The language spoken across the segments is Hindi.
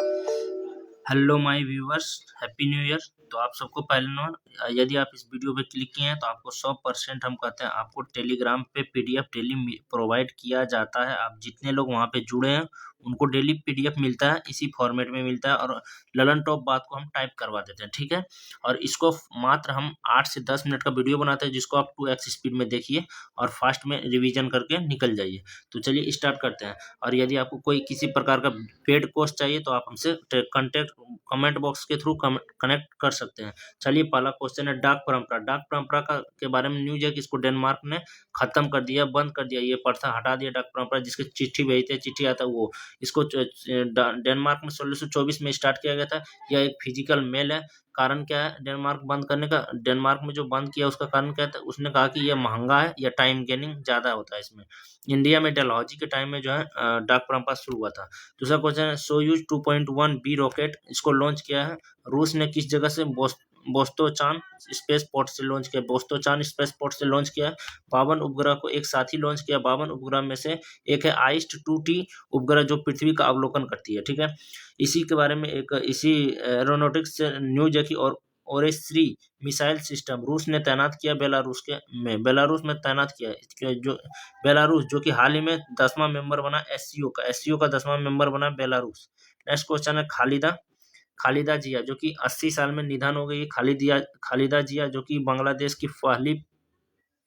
Hello my viewers, happy new year. तो आप सबको पहले यदि आप इस वीडियो पे क्लिक किए हैं तो आपको 100% हम कहते हैं आपको टेलीग्राम पे पीडीएफ डेली प्रोवाइड किया जाता है। आप जितने लोग वहाँ पे जुड़े हैं उनको डेली पीडीएफ मिलता है, इसी फॉर्मेट में मिलता है और ललन टॉप बात को हम टाइप करवा देते हैं, ठीक है। और इसको मात्र हम 8 से 10 मिनट का वीडियो बनाते हैं जिसको आप 2x स्पीड में देखिए और फास्ट में रिविजन करके निकल जाइए। तो चलिए स्टार्ट करते हैं। और यदि आपको कोई किसी प्रकार का पेड कोर्स चाहिए तो आप हमसे कॉन्टेक्ट कमेंट बॉक्स के थ्रू कनेक्ट कर सकते हैं। चलिए पहला क्वेश्चन है डाक परंपरा। डाक परंपरा का के बारे में न्यूज है कि इसको डेनमार्क ने खत्म कर दिया, बंद कर दिया, ये प्रथा हटा दिया। डाक परंपरा जिसके चिट्ठी भेजते चिट्ठी आता वो इसको डेनमार्क में 1624 में स्टार्ट किया गया था। यह एक फिजिकल मेल है। कारण क्या है डेनमार्क बंद करने का? डेनमार्क में जो बंद किया उसका कारण क्या था? उसने कहा कि यह महंगा है या टाइम गेनिंग ज्यादा होता है इसमें। इंडिया में डलहौजी के टाइम में जो है डाक परंपरा शुरू हुआ था। दूसरा क्वेश्चन है सोयूज 2.1 बी रॉकेट, इसको लॉन्च किया है रूस ने किस जगह से? बोस्टोचान स्पेस पोर्ट से लॉन्च किया। बोस्टोचान स्पेस पोर्ट से लॉन्च किया। 52 उपग्रह को एक साथ ही लॉन्च किया। 52 उपग्रह में से एक है आइस्ट 2T उपग्रह जो पृथ्वी का अवलोकन करती है, ठीक है। इसी के बारे में एक इसी एरोनॉटिक्स से न्यूज है कि और ओरेस्री मिसाइल सिस्टम रूस ने तैनात किया बेलारूस में तैनात किया जो बेलारूस जो कि हाल ही में 10वां मेंबर बना एससीओ का 10वां मेंबर बना बेलारूस। नेक्स्ट क्वेश्चन है खालिदा जिया जो कि 80 साल में निधन हो गई। खालिदा जिया जो कि बांग्लादेश की पहली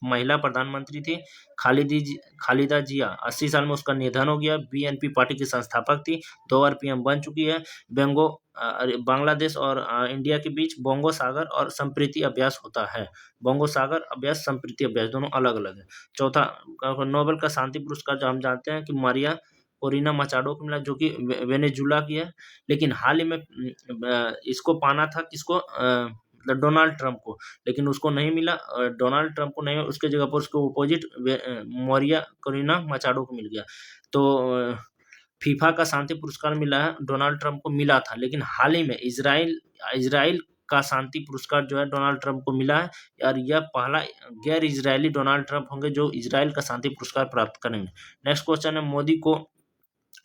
महिला प्रधानमंत्री थी। खालिदा जिया 80 साल में उसका निधन हो गया। बीएनपी पार्टी की संस्थापक थी, 2 बार पीएम बन चुकी है। बांग्लादेश और इंडिया के बीच बोंगो सागर और संप्रीति अभ्यास होता है। बोंगो सागर अभ्यास, संप्रीति अभ्यास दोनों अलग अलग है। चौथा नोबेल का शांति पुरस्कार जो हम जानते हैं कि मारिया कोरिना मचाडो को मिला जो कि वेनेजुला की है। लेकिन हाल ही में इसको पाना था किसको? डोनाल्ड ट्रंप को, लेकिन उसको नहीं मिला। डोनाल्ड ट्रंप को नहीं, उसके जगह पर उसको अपोजिट मोरिया कोरिना मचाडो को मिल गया। तो फीफा का शांति पुरस्कार मिला है, डोनाल्ड ट्रंप को मिला था, लेकिन हाल ही में इजराइल का शांति पुरस्कार जो है डोनाल्ड ट्रंप को मिला है। और यह पहला गैर इजरायली डोनाल्ड ट्रंप होंगे जो इजराइल का शांति पुरस्कार प्राप्त करेंगे। नेक्स्ट क्वेश्चन है मोदी को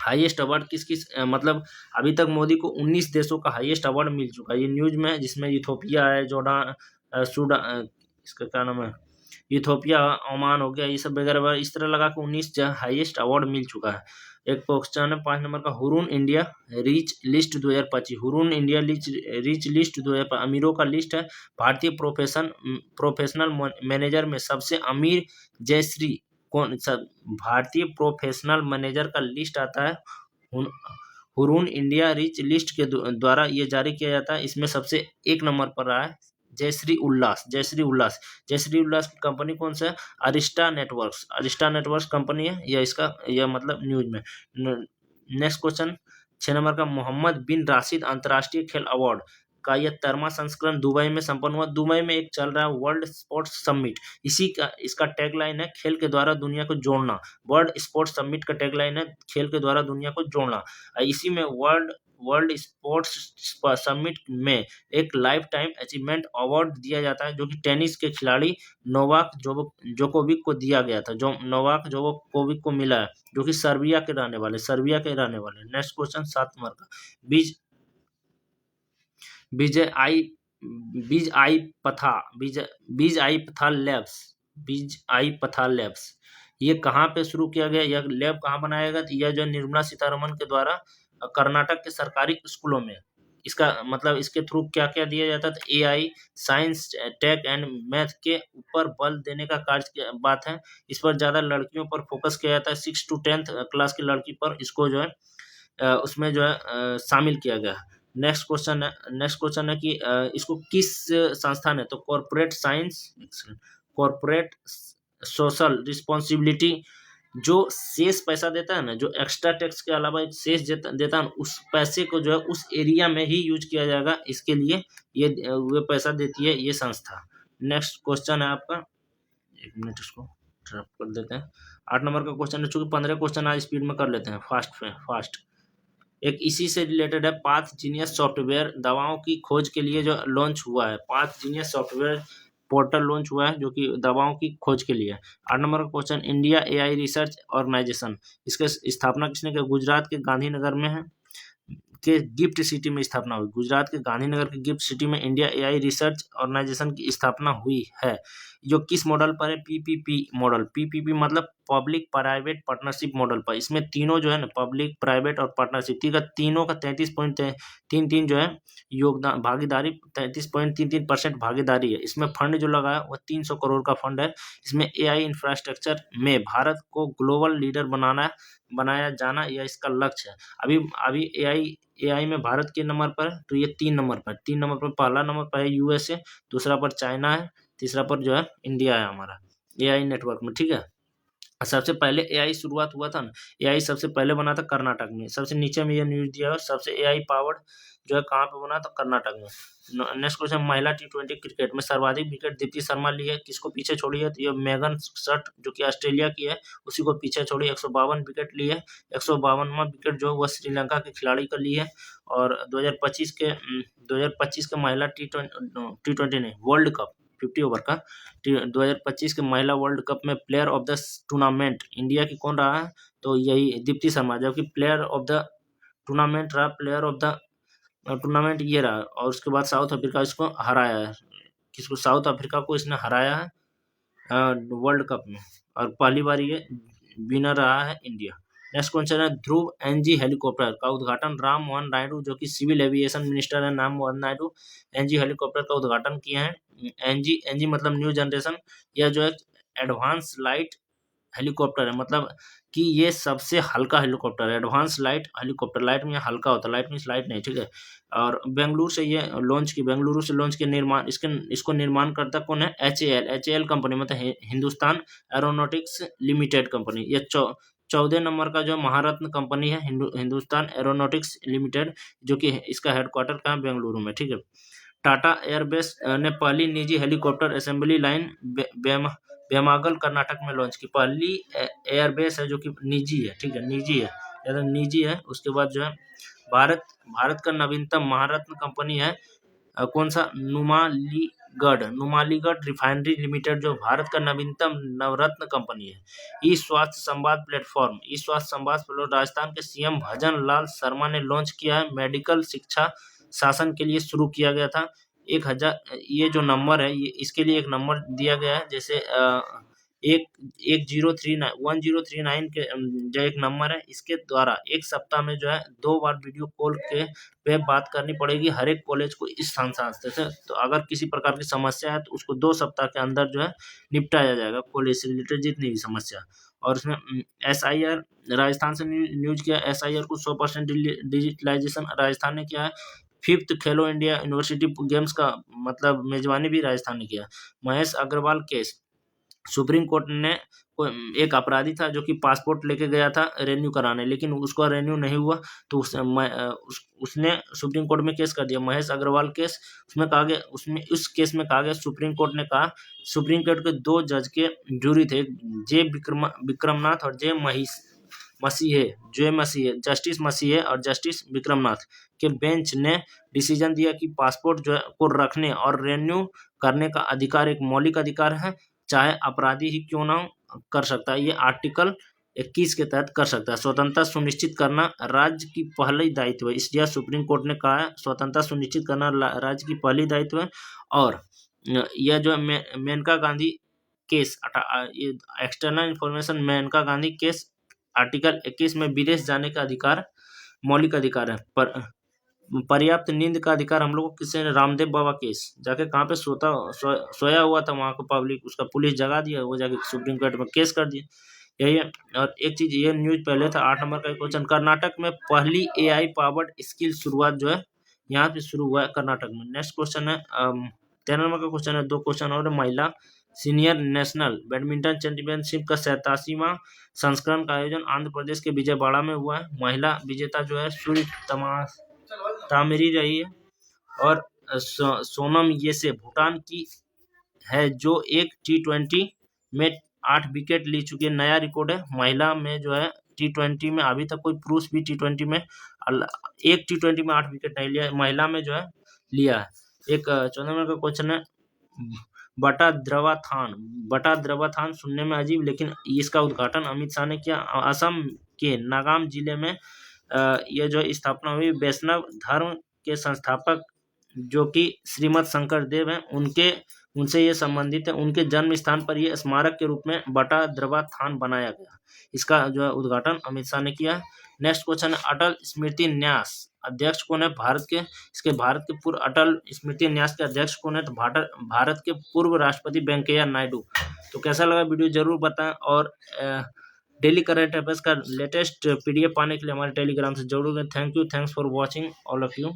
हाईएस्ट अवार्ड किस मतलब अभी तक मोदी को 19 देशों का हाईएस्ट अवार्ड मिल चुका है। ये न्यूज में है जिसमें इथोपिया है, जॉर्डन, सूडान, इसका क्या नाम है, इथोपिया, ओमान हो गया, ये सब वगैरह इस तरह लगा के 19 हाईएस्ट अवार्ड मिल चुका है। एक क्वेश्चन है 5 नंबर का Hurun India rich list 2025। Hurun India rich list 2025 अमीरों का लिस्ट है। भारतीय प्रोफेशनल मैनेजर में सबसे अमीर जयश्री कौन सा? भारतीय प्रोफेशनल मैनेजर का लिस्ट आता है हुरून इंडिया रिच लिस्ट के द्वारा ये जारी किया जाता है। इसमें सबसे 1 नंबर पर रहा है जयश्री उल्लास की कंपनी कौन सा है? अरिस्टा नेटवर्क्स कंपनी है। यह मतलब न्यूज में। नेक्स्ट क्वेश्चन 6 नंबर का मोहम्मद बिन राशिद अंतर्राष्ट्रीय खेल अवार्ड का यह 13वां संस्करण दुबई में संपन्न हुआ। दुबई में एक चल रहा है वर्ल्ड स्पोर्ट्स समिट, इसका टैगलाइन है खेल के द्वारा दुनिया को जोड़ना। वर्ल्ड स्पोर्ट्स समिट का टैगलाइन है खेल के द्वारा दुनिया को जोड़ना। इसी में वर्ल्ड स्पोर्ट्स समिट में एक लाइफ टाइम अचीवमेंट अवार्ड दिया जाता है जो कि टेनिस के खिलाड़ी नोवाक जोकोविक को दिया गया था, जो नोवाक जोकोविक को मिला है, जो कि सर्बिया के रहने वाले। नेक्स्ट क्वेश्चन 7 नंबर का बीज आई पथा लैब्स ये कहाँ पे शुरू किया गया? यह लैब कहाँ बनाया गया? यह जो निर्मला सीतारमन के द्वारा कर्नाटक के सरकारी स्कूलों में। इसका मतलब इसके थ्रू क्या क्या दिया जाता था? AI, science, tech and math के ऊपर बल देने का कार्य की बात है। इस पर ज्यादा लड़कियों पर फोकस किया जाता है। 6 to 10th क्लास की लड़की पर इसको जो है उसमें जो है शामिल किया गया। नेक्स्ट क्वेश्चन है कि इसको किस संस्था ने? तो कॉर्पोरेट सोशल रिस्पॉन्सिबिलिटी जो शेष पैसा देता है ना, जो एक्स्ट्रा टैक्स के अलावा शेष देता है, उस पैसे को जो है उस एरिया में ही यूज किया जाएगा, इसके लिए ये पैसा देती है ये संस्था। नेक्स्ट क्वेश्चन है आपका, 1 मिनट इसको ड्रॉप कर देते हैं। 8 नंबर का क्वेश्चन है, चूंकि 15 क्वेश्चन आज स्पीड में कर लेते हैं फास्ट। एक इसी से रिलेटेड है पाथ जीनियस सॉफ्टवेयर दवाओं की खोज के लिए जो लॉन्च हुआ है। Path genius software portal launch हुआ है जो कि दवाओं की खोज के लिए है। 8 नंबर का question India AI research organisation, इसके स्थापना किसने किया? गुजरात के गांधीनगर में है। के गिफ्ट सिटी में स्थापना हुई। गुजरात के गांधीनगर के गिफ्ट सिटी में इंडिया एआई रिसर्च ऑर्गेनाइजेशन की स्थापना हुई है, जो किस मॉडल पर है? PPP model. पीपीपी मतलब पब्लिक प्राइवेट पार्टनरशिप मॉडल पर। इसमें तीनों जो है ना, पब्लिक, प्राइवेट और पार्टनरशिप, तीनों का 33.33 जो है योगदान, भागीदारी 33.33% भागीदारी है। इसमें फंड जो लगा है वो 300 करोड़ का फंड है। इसमें एआई इंफ्रास्ट्रक्चर में भारत को ग्लोबल लीडर बनाया जाना, यह इसका लक्ष्य है। अभी अभी एआई में भारत के नंबर पर, तो ये 3 नंबर पर, पहला नंबर पर है यूएसए, दूसरा पर चाइना है, तीसरा पर जो है इंडिया है हमारा एआई नेटवर्क में, ठीक है। सबसे पहले एआई शुरुआत हुआ था ना, एआई सबसे पहले बना था कर्नाटक में। सबसे नीचे में ये न्यूज दिया है, सबसे एआई पावर्ड जो है कहाँ पे बना था? कर्नाटक में। नेक्स्ट क्वेश्चन, महिला टी20 क्रिकेट में सर्वाधिक विकेट दीप्ति शर्मा ली है, किसको पीछे छोड़ी है? तो ये मेगन सट जो कि ऑस्ट्रेलिया की है, उसी को पीछे छोड़ी, 152 विकेट ली है। 152वां विकेट जो वह श्रीलंका के खिलाड़ी का ली है। और 2025 के महिला टी20 नहीं, वर्ल्ड कप 50 ओवर का 2025 के महिला वर्ल्ड कप में player of the tournament India की कौन रहा है? तो यही दीप्ति शर्मा, जबकि प्लेयर ऑफ द टूर्नामेंट रहा, प्लेयर ऑफ द टूर्नामेंट ये रहा। और उसके बाद साउथ अफ्रीका इसको हराया है, किसको? साउथ अफ्रीका को इसने हराया है वर्ल्ड कप में, और पहली बार ये विनर रहा है इंडिया। नेक्स्ट क्वेश्चन है, ध्रुव एनजी हेलीकॉप्टर का उद्घाटन राम मोहन नायडू जो कि सिविल एविएशन मिनिस्टर है, राम मोहन नायडू एनजी हेलीकॉप्टर का उद्घाटन किए हैं। एनजी मतलब न्यू जनरेशन, यह जो है एडवांस लाइट हेलीकॉप्टर है, मतलब कि ये सबसे हल्का हेलीकॉप्टर है, एडवांस लाइट हेलीकॉप्टर। लाइट में हल्का होता है, लाइट मीन्स लाइट नहीं, ठीक है। और बेंगलुरु से ये बेंगलुरु से लॉन्च के निर्माण, इसको निर्माण करता कौन है? एचएएल कंपनी, मतलब हिंदुस्तान एरोनॉटिक्स लिमिटेड कंपनी। ये 14 नंबर का जो महारत्न कंपनी है हिंदुस्तान एरोनॉटिक्स लिमिटेड, जो कि इसका हेडक्वार्टर कहाँ? बेंगलुरु में, ठीक है। टाटा एयरबेस ने पहली निजी हेलीकॉप्टर असेंबली लाइन बेमागल कर्नाटक में लॉन्च की। पहली एयरबेस है जो कि निजी है, ठीक है, निजी है। उसके बाद जो है भारत का नवीनतम महारत्न कंपनी है कौन सा? नुमालीगढ़ रिफाइनरी लिमिटेड, जो भारत का नवीनतम नवरत्न कंपनी है। ई स्वास्थ्य संवाद प्लेटफॉर्म राजस्थान के सीएम भजन लाल शर्मा ने लॉन्च किया है। मेडिकल शिक्षा शासन के लिए शुरू किया गया था। 1000, ये जो नंबर है, ये इसके लिए एक नंबर दिया गया है, जैसे 1039 के जो एक नंबर है, इसके द्वारा एक सप्ताह में जो है 2 बार वीडियो कॉल पे बात करनी पड़ेगी हर एक कॉलेज को इस संस्थान से। तो अगर किसी प्रकार की समस्या है तो उसको 2 सप्ताह के अंदर जो है निपटाया जाएगा, कॉलेज से रिलेटेड जितनी भी समस्या। और इसमें SIR राजस्थान से न्यूज किया, SIR को 100% डिजिटलाइजेशन राजस्थान ने किया है। 5th खेलो इंडिया यूनिवर्सिटी गेम्स का मतलब मेजबानी भी राजस्थान ने किया। Mahesh Agarwal case, supreme court ने एक अपराधी था जो कि पासपोर्ट लेके गया था रेन्यू कराने, लेकिन उसका रेन्यू नहीं हुआ, तो उसने सुप्रीम कोर्ट में केस कर दिया, महेश अग्रवाल केस। उसमें उस केस में कहा गया, सुप्रीम कोर्ट ने कहा, सुप्रीम कोर्ट के 2 जज के जूरी थे, जे विक्रमनाथ और जस्टिस मसीहे और जस्टिस विक्रमनाथ के बेंच ने डिसीजन दिया कि पासपोर्ट जो है को रखने और रेन्यू करने का अधिकार एक मौलिक अधिकार है, चाहे अपराधी ही क्यों ना कर सकता है। ये आर्टिकल 21 के तहत कर सकता है। स्वतंत्रता सुनिश्चित करना राज्य की पहली दायित्व है, इसलिए सुप्रीम कोर्ट ने कहा है स्वतंत्रता सुनिश्चित करना राज्य की पहली दायित्व है। और यह जो Maneka Gandhi case, external information Maneka Gandhi case article 21 में विदेश जाने का अधिकार मौलिक अधिकार है। पर पर्याप्त नींद का अधिकार हम लोग को किसी ने, रामदेव बाबा केस, जाके कहाँ पे सोया हुआ था, वहाँ को पब्लिक उसका पुलिस जगा दिया, वो जाके सुप्रीम कोर्ट में केस कर दिया, यही है। और एक चीज ये न्यूज पहले था, 8 नंबर का क्वेश्चन, कर्नाटक में पहली एआई पावर्ड स्किल शुरुआत जो है यहाँ पे शुरू हुआ है कर्नाटक में। नेक्स्ट क्वेश्चन है 13 नंबर का क्वेश्चन है, 2 क्वेश्चन और। महिला सीनियर नेशनल बैडमिंटन चैंपियनशिप का 87वां संस्करण का आयोजन आंध्र प्रदेश के विजयवाड़ा में हुआ है। महिला विजेता जो है सूर्य तामिरी रही है। और सोनम येसे भूटान की है जो एक T20 में 8 विकेट ली चुकी है, नया रिकॉर्ड है महिला में जो है T20 में। अभी तक कोई पुरुष भी T20 में एक T20 में 8 विकेट नहीं लिया है, महिला में जो है लिया है। एक 14 नंबर का क्वेश्चन है, बटा द्रवाथान सुनने में अजीब, लेकिन इसका उद्घाटन अमित शाह ने किया। असम के नागाम जिले में ये जो स्थापना हुई वैष्णव धर्म के संस्थापक जो कि श्रीमद शंकरदेव हैं उनसे ये संबंधित है। उनके जन्म स्थान पर ये स्मारक के रूप में बटा द्रवा थान बनाया गया। इसका जो है उद्घाटन अमित शाह ने किया है। नेक्स्ट क्वेश्चन है अटल स्मृति न्यास अध्यक्ष कौन है भारत के पूर्व अटल स्मृति न्यास के अध्यक्ष कौन है? तो भारत के पूर्व राष्ट्रपति वेंकैया नायडू। तो कैसा लगा वीडियो जरूर बताएं और डेली करंट अफेयर्स का लेटेस्ट पीडीएफ पाने के लिए हमारे टेलीग्राम से जुड़ोगे। Thank you, thanks for watching all of you.